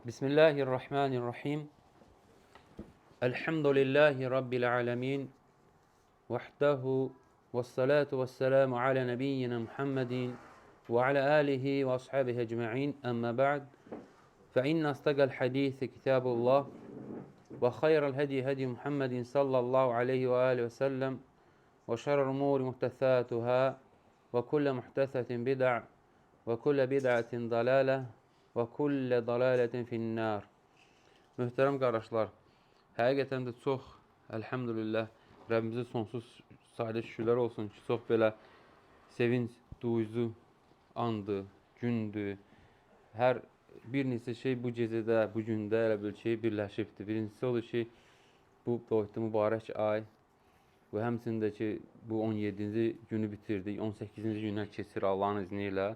Bismillahirrahmanirrahim. Elhamdülillahi Rabbil alemin. Vahdahu ve salatu ve selamu ala nebiyyina Muhammedin ve ala alihi ve ashabihi ecma'in. Amma ba'd. Fe inna astaqal hadisi kitabullah ve hayral hedi hedi Muhammedin sallallahu aleyhi ve aleyhi ve sellem ve şerrel umuri muhtesatuhâ ve kulle muhtesetin bid'a ve kulle bid'atin dalâle ve kulle dalâletin finnâr. Möhtərəm qardaşlar, həqiqətən də çox, əlhəmdülillah, Rəbbimizə sonsuz sayda şükürlər olsun ki, çox belə sevinç, duyucu andır, gündür. Hər bir neçə şey bu gecədə, bu gündə elə bir şey birləşibdir. Birincisi odur ki, bu doydu mübarək ay və həmçində ki, bu 17-ci günü bitirdik, 18-ci günə keçir Allahın izni ilə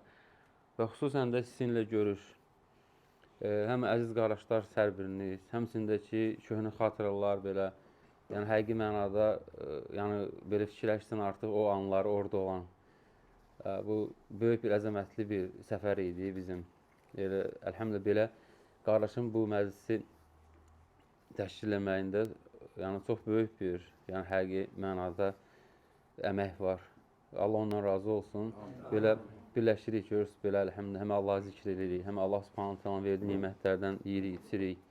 və xüsusən də sizinlə görüş. Həm əziz qardaşlar hər biriniz, həmçində ki, köhnə xatirələr belə, yəni həqiqi mənada, yəni belə fikirləşsən artıq o anları orada olan. Bu böyük bir əzəmətli bir səfər idi bizim. Elə əlhəmdülillah belə qardaşım bu məclisi təşkil etməyində, yəni çox böyük bir, yəni həqiqi mənada əmək var. Allah ondan razı olsun. Belə birləşirik, görürsünüz, belə əlhəmdülillah, həm Allah'ı zikr edirik, həm Allah subhanahu ta'ala verdiyi nimətlərdən yeyirik, içirik.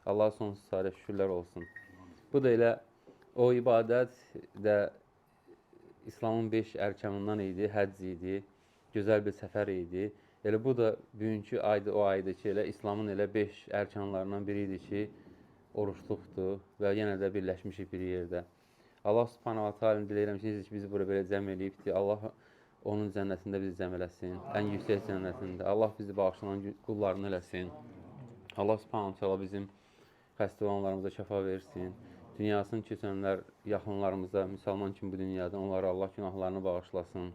Allah sonsuz sayda şükürlər olsun. Bu da elə o ibadət də İslamın 5 ərkanından idi, həcc idi, gözəl bir səfər idi. Elə bu da bugünkü ayda o ayda ki, elə İslamın elə 5 ərkanlarından biri idi ki, oruçluqdur və yenə də birləşmişik bir yerdə. Allah subhanahu ta'ala diləyirəm ki, bizi bura belə cəm eləyibdir. Allah onun cənnətində bizi cəm eləsin, ən yüksək cənnətində. Allah bizi bağışlanan qullarını eləsin. Allah subhanahu ta'ala bizim xəstə olanlarımıza şəfa versin. Dünyasını keçənlər, yaxınlarımıza, müsəlman kimi bu dünyadan onlara Allah günahlarını bağışlasın.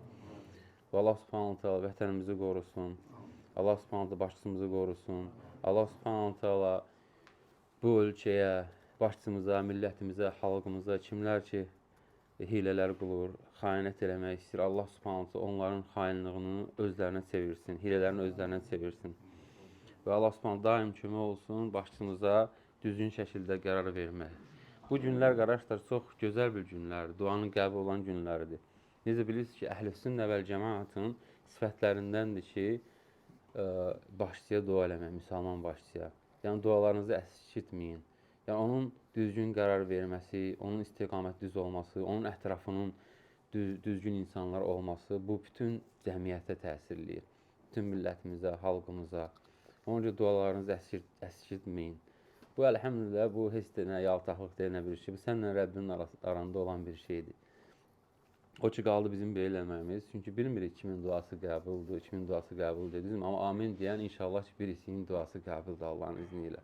Və Allah subhanahu ta'ala vətənimizi qorusun. Allah subhanahu ta'ala başçımızı qorusun. Allah subhanahu ta'ala bu ölkəyə, başçımıza, millətimizə, xalqımıza, kimlər ki, hilələr qulur, xəyanət eləmək istəyir. Allah subhanahu ta'ala onların xainlığını özlərinə çevirsin, hilələrini özlərinə çevirsin. Və Allah subhanahu daim kömək olsun başçımıza düzgün şəkildə qərar vermək. Bu günlər qardaşlar çox gözəl bir günlərdir, duanın qəbul olan günləridir. Necə bilirsiniz ki, Əhl-i-Sünnə vəl Cəmaatın sifətlərindəndir ki, başçıya dua eləmək, müsəlman başçıya. Yəni dualarınızı əskiltməyin. Yəni onun düzgün qərar verməsi, onun istiqamət düz olması, onun ətrafının düzgün insanlar olması bu bütün cəmiyyətə təsirləyir. Bütün millətimizə, xalqımıza. Onun üçün dualarınızı əskiltməyin. Bu əlhəmdülillah bu heç də nə yaltaqlıq deyil, nə bir şey. Bu sənlə Rəbbinin arasında olan bir şeydir. O ki qaldı bizim belə eləməyimiz. Çünki bilmirik kimin duası qəbuldur, kimin duası qəbul deyil. Amma amin deyən inşallah ki birisinin duası qəbuldur Allahın izni ilə.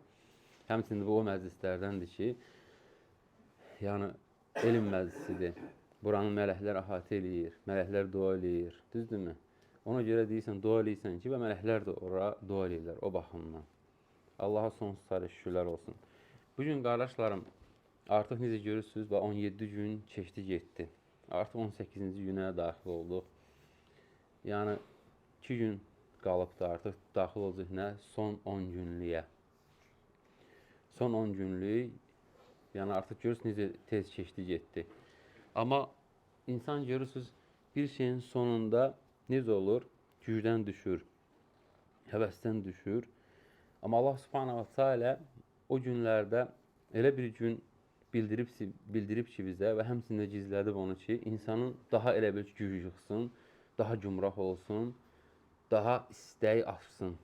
Həmçinin bu o məclislərdəndir ki, yəni elm məclisidir. Buranı mələklər əhatə eləyir, mələklər dua eləyir, düzdürmü? Ona görə deyirsən, dua eləyirsən ki, və mələklər də ora dua eləyirlər o baxımdan. Allaha sonsuz sayda şükürlər olsun. Bugün qardaşlarım, artıq necə görürsünüz, 17 gün keçdi getdi. Artıq 18-ci günə daxil olduq. Yəni 2 gün qalıbdı artıq daxil olacaq nə? Son 10 günlüyə. Son 10 günlük, yəni artıq görürsünüz necə tez keçdi getdi. Amma insan görürsünüz bir şeyin sonunda necə olur? Gücdən düşür, həvəsdən düşür. Amma Allah subhanahu ta'ala o günlərdə elə bir gün bildirib ki bizə və həmçində gizlədib onu ki, insanın daha elə bir güc yığsın, daha gümrah olsun, daha istəyi açsın,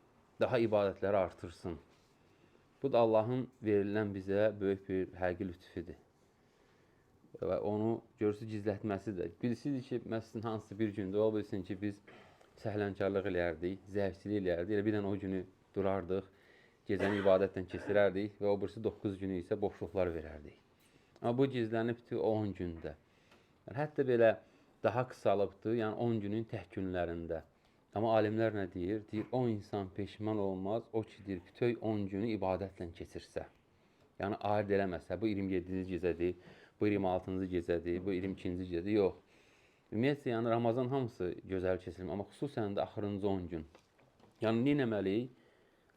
daha ibadətləri artırsın. Bu da Allahın verilən bizə böyük bir həqiqi lütfidir. Və onu görürsünüz gizlətməsidir. Bilirsiniz ki, məsələn, hansı bir gündə ola bilsin ki, biz səhlənkarlıq eləyərdik, zəifçilik eləyərdik, elə bir dənə o günü durardıq, gecəni ibadətlə keçirərdik və o birisi 9 günü isə boşluqlar verərdik. Amma bu gizlənibdir 10 gündə. Yəni, hətta belə daha qısalıbdır, yəni 10 günün tək günlərində. Amma alimlər nə deyir? Deyir, o insan peşman olmaz, o ki, deyir, bütöv 10 günü ibadətlə keçirsə. Yəni, ayırt eləməsə, bu 27-ci gecədir, bu 26-cı gecədir, bu 22-ci gecədir, yox. Ümumiyyətlə, yəni Ramazan hamısı gözəl keçirir, amma xüsusən də axırıncı 10 gün. Yəni, nə etməliyik?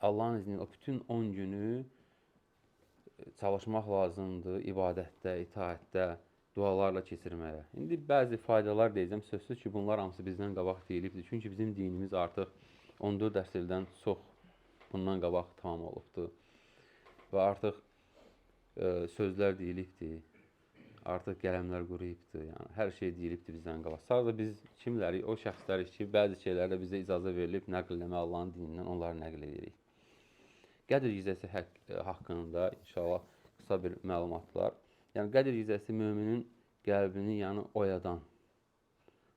Allahın izni ilə o bütün 10 günü çalışmaq lazımdır ibadətdə, itaətdə, dualarla keçirməyə. İndi bəzi faydalar deyəcəm. Sözsüz ki, bunlar hamısı bizdən qabaq deyilibdir. Çünki bizim dinimiz artıq 14 əsrdən çox bundan qabaq tamam olubdur. Və artıq sözlər deyilibdir. Artıq qələmlər quruyubdur. Yəni, hər şey deyilibdir bizdən qabaq. Sadəcə biz kimlərik? O şəxslərik ki, bəzi şeylərdə bizə icazə verilib nəql eləmə Allahın dinindən onları nəql edirik. Qədr gecəsi haqqında inşallah qısa bir məlumatlar. Yəni, Qədr gecəsi müminin qəlbini oyadan,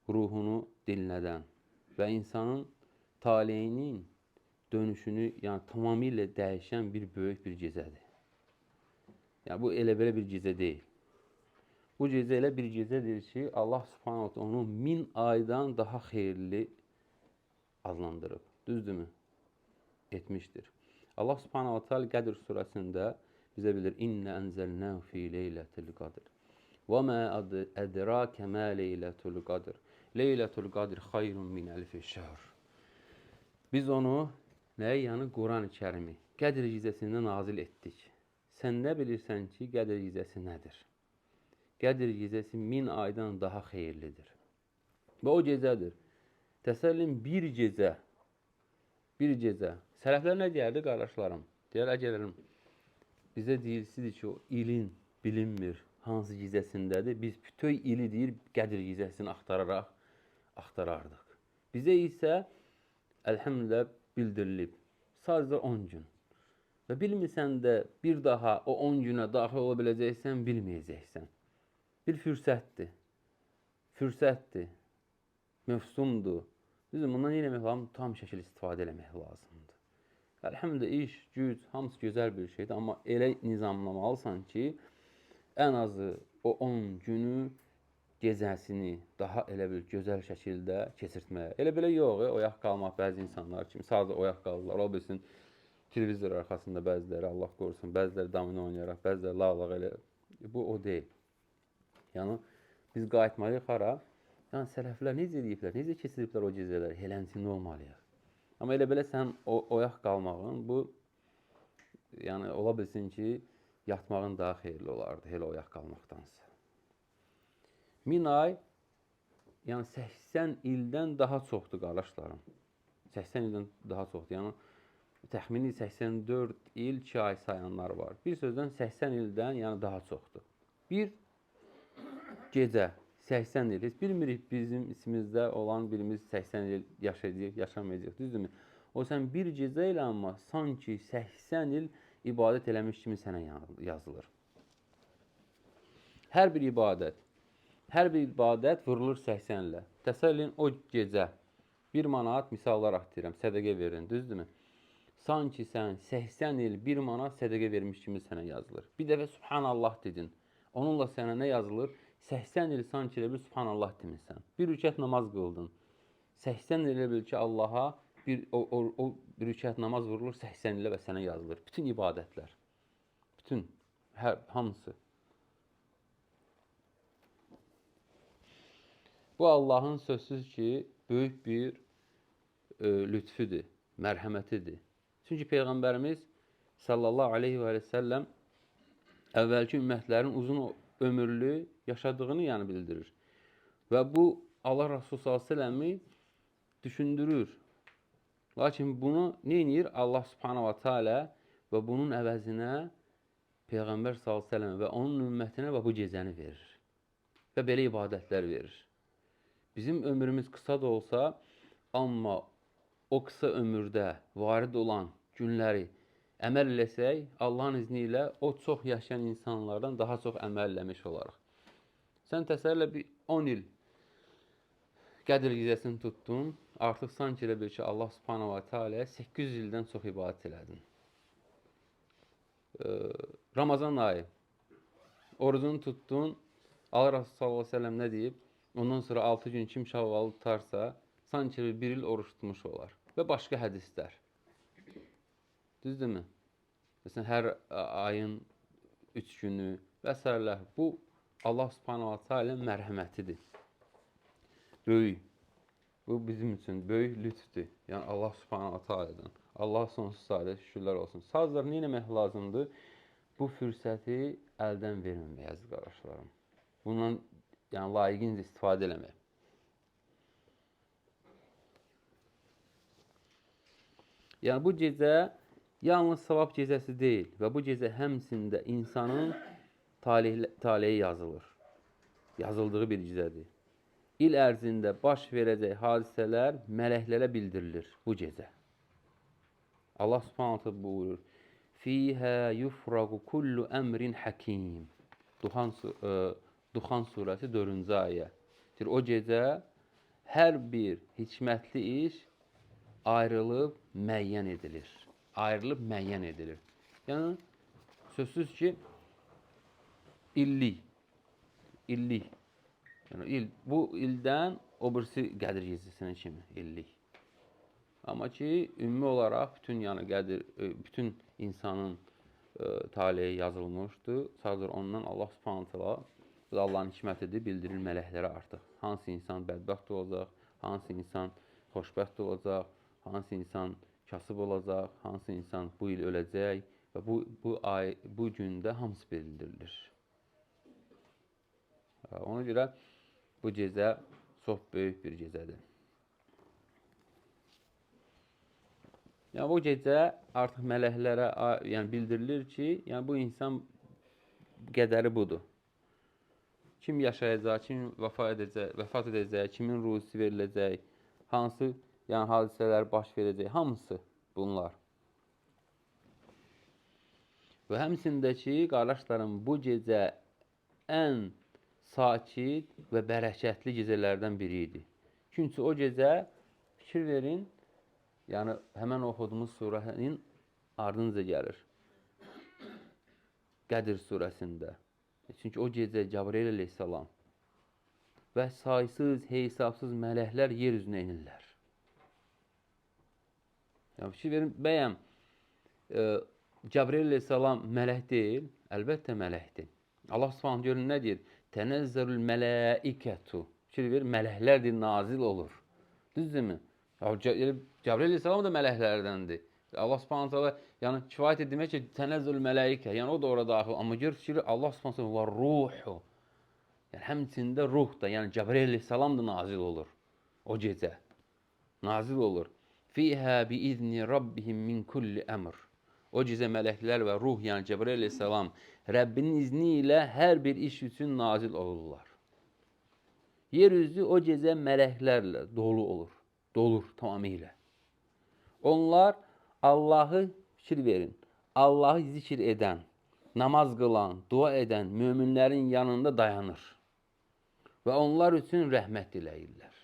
ruhunu dinlədən və insanın taleyinin dönüşünü tamamilə dəyişən bir böyük bir gecədir. Yəni, bu elə belə bir gecə deyil. Bu gecə elə bir gecədir ki, Allah subhanahu onu 1000 aydan daha xeyirli adlandırıb. Düzdürmü? Etmişdir. Allah subhanahu teala Qədr surəsində bizə bilir: İnne enzelnahu fi leyletil qadr. Və ma edrake ma leyletul qadr. Leyletul qadr xayrun min elfi şehr. Biz onu Quran-ı Kərimi Qədr gecəsində nazil etdik. Sən nə bilirsən ki, Qədr gecəsi nədir? Qədr gecəsi 1000 aydan daha xeyirlidir. Və o gecədir. Təsəllin bir gecə. Sələflər nə deyərdi, qardaşlarım? Deyər, əgərlərim, bizə deyilsidir ki, o ilin bilinmir hansı gecəsindədir. Biz bütöv ili deyir, Qədr gecəsini axtarardıq. Bizə isə, əlhəmdülillah, bildirilib. Sadəcə 10 gün. Və bilmirsən də bir daha o 10 günə daxil ola biləcəksən, bilməyəcəksən. Bir fürsətdir, mövsumdur. Bizim bundan nə eləmək lazımdır? Tam şəkil istifadə eləmək lazımdır. Əlhəmdülillah, iş, güc, hamısı gözəl bir şeydir. Amma elə nizamlamalısan ki, ən azı o 10 günü, gecəsini daha elə bir gözəl şəkildə keçirtməyə. Elə belə yox, oyaq qalmaq bəzi insanlar kimi. Sadəcə oyaq qalırlar. O bilsin, televizor arxasında bəziləri, Allah qorusun, bəziləri domino oynayaraq, bəziləri lağlaq elə. Bu o deyil. Yəni, biz qayıtmalıyıq hara? Yəni, sələflər necə ediblər, necə keçiriblər o gecələri? Helənçində olmalıyıq. Amma elə belə sən oyaq qalmağın, bu, yəni, ola bilsin ki, yatmağın daha xeyirli olardı, elə oyaq qalmaqdansa. 1000 ay, yəni 80 ildən daha çoxdur, qardaşlarım. 80 ildən daha çoxdur. Yəni, təxmini 84 il, 2 ay sayanlar var. Bir sözdən 80 ildən, yəni daha çoxdur. Bir gecə 80 il. Heç bilmirik bizim içimizdə olan birimiz 80 il yaşayacaq, yaşamayacaq. Düzdürmü? O sən bir gecə ilə amma sanki 80 il ibadət eləmiş kimi sənə yazılır. Hər bir ibadət vurulur 80 ilə. Təsəllin o gecə 1 manat, misal olaraq deyirəm, sədəqə verin, düzdürmü? Sanki sən 80 il 1 manat sədəqə vermiş kimi sənə yazılır. Bir dəfə Subhanallah dedin. Onunla sənə nə yazılır? 80 il sanki elə bir Subhanallah demişsən. Bir rükət namaz qıldın. 80 il elə bil ki, Allaha o bir rükət namaz vurulur 80 ilə və sənə yazılır. Bütün ibadətlər. Bütün, hamısı. Bu Allahın sözsüz ki, böyük bir lütfüdür, mərhəmətidir. Çünki Peyğəmbərimiz sallallahu aleyhi və səlləm əvvəlki ümmətlərin uzun ömürlü yaşadığını bildirir. Və bu Allah Rasulü s.ə.v-i düşündürür. Lakin bunu nə edir? Allah subhanahu wa ta'ala və bunun əvəzinə Peyğəmbər s.ə.v və onun ümmətinə və bu gecəni verir. Və belə ibadətlər verir. Bizim ömrümüz qısa da olsa, amma o qısa ömürdə varid olan günləri əməl eləsək, Allahın izni ilə o çox yaşayan insanlardan daha çox əməl eləmiş olaraq. Sən təsəvvürlə bir 10 il Qədr gecəsini tutdun, artıq sanki elə bir ki, Allah subhanahu wa ta'ala 800 ildən çox ibadət elədin. Ramazan ayı, orucunu tutdun, Allah Rasulü sallallahu aleyhi ve sellem nə deyib? Ondan sonra 6 gün kim şavvalı tutarsa, sanki bir il oruç tutmuş olar. Və başqa hədislər. Düzdürmü? Məsələn, hər ayın 3 günü və s. Bu, Allah subhanahu wa ta'ala mərhəmətidir. Böyük. Bu, bizim üçün böyük lütfdür. Yəni, Allah subhanahu wa ta'aladan. Allah sonsuz sayıda şükürlər olsun. Sadəcə nə etmək lazımdır? Bu fürsəti əldən verməmək, əziz qardaşlarım. Bundan yəni layiqincə istifadə eləmək. Yəni bu gecə yalnız savab gecəsi deyil və bu gecə həmçində insanın taleyi yazılır. Yazıldığı bir gecədir. İl ərzində baş verəcək hadisələr mələklərə bildirilir bu gecə. Allah Subhanahu buyurur: "Fīhə yufraqu kullu əmrin hakim." Duxan surəsi 4-cü ayə. O gecə hər bir hikmətli iş ayrılıb müəyyən edilir. Ayrılıb müəyyən edilir. Yəni sözsüz ki illik. Yəni bu ildən o birisi Qədir gecəsinə kimi illik. Amma ki ümumi olaraq bütün insanın taleyi yazılmışdır. Sadəcə ondan Allah Subhanahu taala Allahın hikmətidir, bildirir mələklərə artıq. Hansı insan bədbəxt olacaq, hansı insan xoşbəxt olacaq, hansı insan kasıb olacaq, hansı insan bu il öləcək və bu gündə hamısı bildirilir. Ona görə bu gecə çox böyük bir gecədir. Yəni bu gecə artıq mələklərə bildirilir ki, yəni bu insan qədəri budur. Kim yaşayacaq, kim vəfat edəcək, kimin ruhusu veriləcək, hansı hadisələr baş verəcək, hamısı bunlar. Və həmçində ki, qardaşlarım, bu gecə ən sakit və bərəkətli gecələrdən biri idi. Çünki o gecə, fikir verin, yəni həmən oxuduğumuz surənin ardınca gəlir. Qədir surəsində. Çünki o gecə Cəbrail əleyhissalam və saysız, hesabsız mələklər yer üzünə inirlər. Yəni, fikir verin, bəyəm, Cəbrail əleyhissalam mələk deyil, əlbəttə mələkdir. Allah Subhanahu görün nə deyir? Tənəzzəlül mələikətu. Fikir verin, mələklər deyir, nazil olur. Düzdürmü? Cəbrail əleyhissalam da mələklərdəndir. Allah Subhanahu taala yəni kifayət demək ki, tənəzzül mələikə, yəni o da ora daxil. Amma gör ki, Allah Subhanahu var ruhu. Yəni həmçində ruh da, yəni Cəbrail əleyhissalam da nazil olur o gecə. Nazil olur. Fīhə biizni rabbihim min kulli əmr. O gecə mələklər və ruh, yəni Cəbrail əleyhissalam Rəbbinin izni ilə hər bir iş üçün nazil olurlar. Yeryüzü o gecə mələklərlə dolu olur. Dolur tamamilə. Onlar Allahı fikir verin, Allahı zikir edən, namaz qılan, dua edən möminlərin yanında dayanır və onlar üçün rəhmət diləyirlər.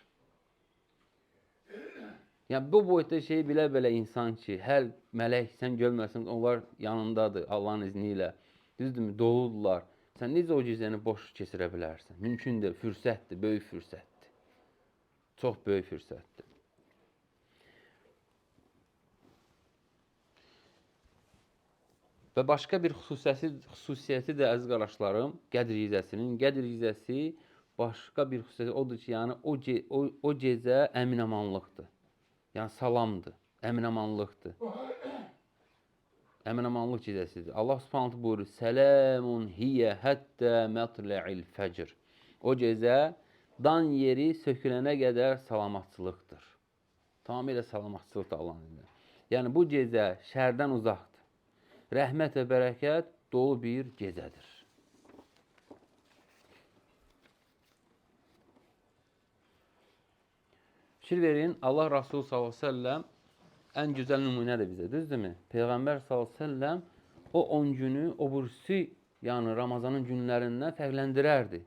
Yəni bu boyutda şeyi bilə-bilə insan ki, hər mələk sən görmərsən, onlar yanındadır Allahın izni ilə. Düzdürmü? Doludurlar. Sən necə o gecəni boş keçirə bilərsən? Mümkün deyil, fürsətdir, böyük fürsətdir. Çox böyük fürsətdir. Və başqa bir xüsusiyyəti də əziz qardaşlarım, Qədir gecəsinin. Qədir gecəsi başqa bir xüsusiyyəti odur ki, yəni o gecə əmin-amanlıqdır. Yəni salamdır, əmin-amanlıqdır. Əmin-amanlıq gecəsidir. Allah Subhanahu buyurur: "Selamun hiyə həttə mətlə'il fəcr." O gecə dan yeri sökülənə qədər salamatçılıqdır. Tamamilə salamatçılıqdır Allahın iznilə. Yəni bu gecə şərdən uzaqdır. Rəhmət və bərəkət dolu bir gecədir. Fikir verin, Allah Rasulü s.ə.v ən gözəl nümunədir bizə, düzdürmü? Peyğəmbər s.ə.v o 10 günü, o birisi, yəni Ramazanın günlərindən fərqləndirərdi.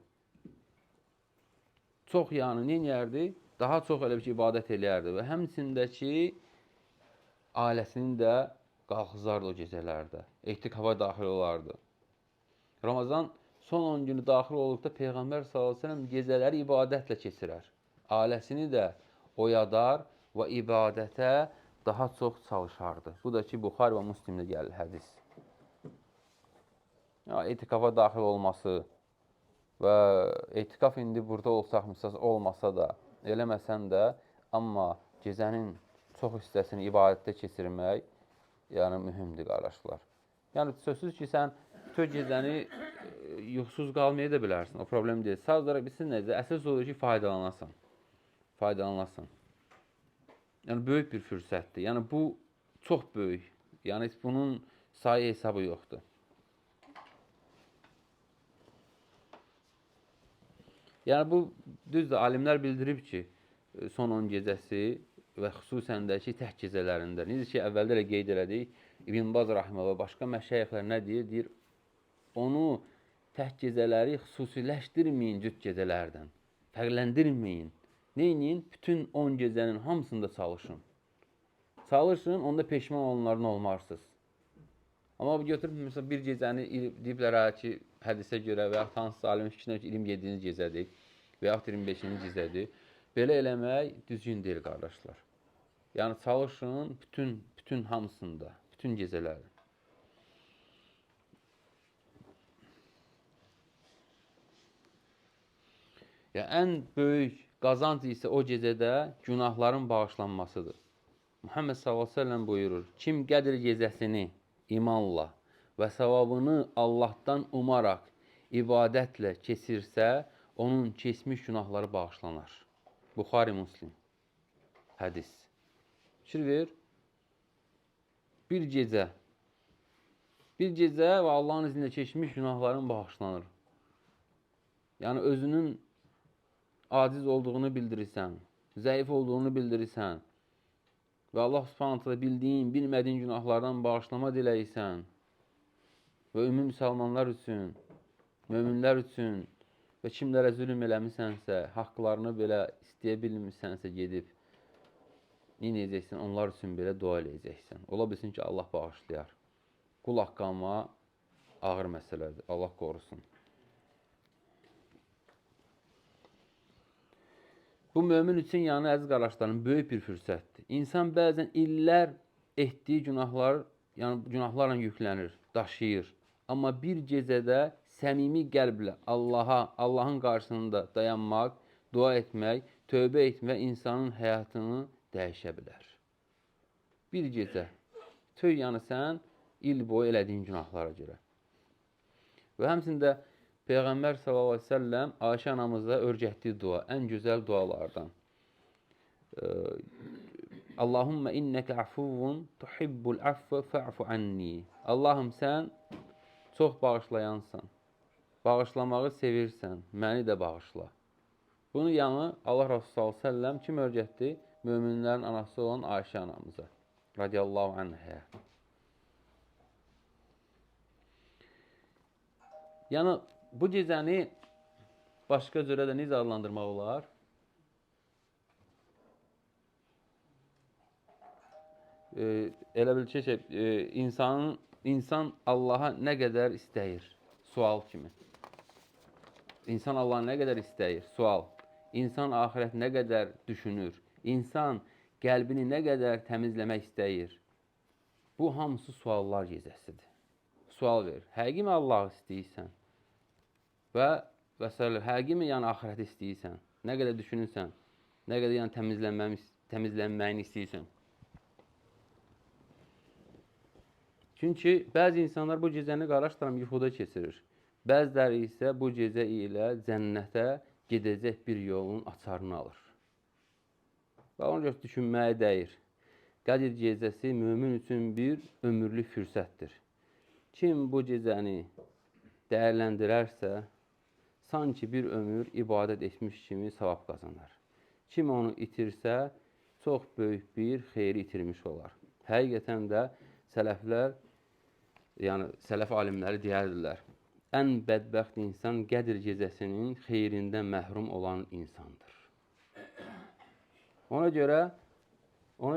Çox yəni, neyərdi? Daha çox elə bir ki, ibadət eləyərdi və həmçində ki, ailəsinin də qalxızardı o gecələrdə. Ehtikafa daxil olardı. Ramazan son 10 günü daxil olduqda Peyğəmbər s.ə.v gecələri ibadətlə keçirər. Ailəsini də oyadar və ibadətə daha çox çalışardı. Bu da ki, Buxari və Müslimdə gəlir hədis. Ehtikafa daxil olması və ehtikaf indi burada olsaq, olmasa da, eləməsən də, amma gecənin çox hissəsini ibadətdə keçirmək, yəni mühümdür qardaşlar. Yəni sözsüz ki, sən bütün gecəni yuxusuz qalmaya da bilərsən, o problem deyil. Sadəcə bilsin necə, əsas odur ki, faydalanasan. Yəni böyük bir fürsətdir. Yəni bu çox böyük. Yəni bunun sayı hesabı yoxdur. Yəni bu düzdür, alimlər bildirib ki, son 10 gecəsi və xüsusən də ki, tək gecələrində. Necə ki, əvvəldə də qeyd elədik, İbn Baz Rahiməhullah və başqa məşayixlər nə deyir? Deyir, onu tək gecələri xüsusiləşdirməyin cüt gecələrdən. Fərqləndirməyin. Neyinin? Bütün 10 gecənin hamısında çalışın. Çalışın, onda peşman olanlardan olmarsınız. Amma götürüb, məsələn, bir gecəni deyiblər ki, hədisə görə və yaxud hansısa alimin fikrinə ki, 27-ci gecədir və yaxud 25-ci gecədir. Belə eləmək düzgün deyil, qardaşlar. Yəni, çalışın bütün hamısında, bütün gecələrdə. Yəni, ən böyük qazanc isə o gecədə günahların bağışlanmasıdır. Muhammed s.ə.v buyurur, kim Qədr gecəsini imanla və savabını Allahdan umaraq ibadətlə keçirsə, onun keçmiş günahları bağışlanar. Buxari Muslim hədis. Fikir ver, bir gecə və Allahın izniyle keçmiş günahların bağışlanır. Yəni, özünün aciz olduğunu bildirirsən, zəif olduğunu bildirirsən və Allah subhanətlə bildiyin, bilmədiyin günahlardan bağışlama diləyirsən və ümumi müsəlmanlar üçün, möminlər üçün və kimlərə zülm eləmisənsə, haqqlarını belə istəyə bilmirsənsə gedib, neyəcəksən? Onlar üçün belə dua eləyəcəksən. Ola bilsin ki, Allah bağışlayar. Qul haqqı amma ağır məsələdir. Allah qorusun. Bu mömin üçün, yəni əziz qardaşlarım, böyük bir fürsətdir. İnsan bəzən illər etdiyi günahlarla yüklənir, daşıyır. Amma bir gecədə səmimi qəlblə Allahın qarşısında dayanmaq, dua etmək, tövbə etmək insanın həyatını dəyişə bilər. Bir gecə, yəni sən il boyu elədiyin günahlara görə. Və həmçində Peyğəmbər s.ə.v Ayşə anamıza öyrətdiyi dua, ən gözəl dualardan. Allahümmə innəkə afuvun tuhibbul affı fa'fu anni. Allahım, sən çox bağışlayansan, bağışlamağı sevirsən, məni də bağışla. Bunu yanı Allah Rasulü s.ə.v kim öyrətdi? Möminlərin anası olan Ayşə anamıza. Radiyallahu anhə. Yəni, bu gecəni başqa cürə də necə adlandırmaq olar? Elə bil ki, insan Allaha nə qədər istəyir? Sual kimi. İnsan Allaha nə qədər istəyir? Sual. İnsan axirət nə qədər düşünür? İnsan qəlbini nə qədər təmizləmək istəyir? Bu hamısı suallar gecəsidir. Sual ver. Həqiqimi Allahı istəyirsən? Və həqiqimi yəni axirəti istəyirsən? Nə qədər düşünürsən? Nə qədər yəni təmizlənməyini istəyirsən? Çünki bəzi insanlar bu gecəni qardaşlarım yuxuda keçirir. Bəziləri isə bu gecə ilə cənnətə gedəcək bir yolun açarını alır. Və ona görə düşünməyə dəyir. Qədir gecəsi mömin üçün bir ömürlük fürsətdir. Kim bu gecəni dəyərləndirərsə, sanki bir ömür ibadət etmiş kimi savab qazanar. Kim onu itirsə, çox böyük bir xeyri itirmiş olar. Həqiqətən də sələflər, yəni sələf alimləri deyərdirlər, ən bədbəxt insan Qədir gecəsinin xeyrindən məhrum olan insandır. Ona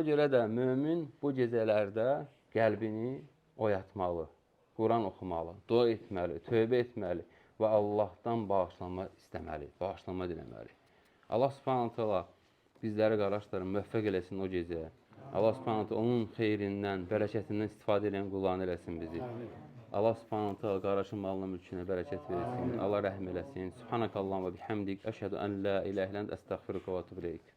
görə də mömin bu gecələrdə qəlbini oyatmalı, Quran oxumalı, dua etməli, tövbə etməli və Allahdan bağışlanma istəməli, bağışlanma diləməli. Allah subhanətə Allah bizləri qardaşlarım müvəffəq eləsin o gecəyə. Allah subhanətə onun xeyrindən, bərəkətindən istifadə edən qullarını eləsin bizi. Allah subhanətə Allah qardaşın malına, mülkünə bərəkət versin. Allah rəhm eləsin. Subhanəkəllam və bihamdik. Əşhədu ən la iləhə illə əntə əstəğfiruka və etûbu ileyk.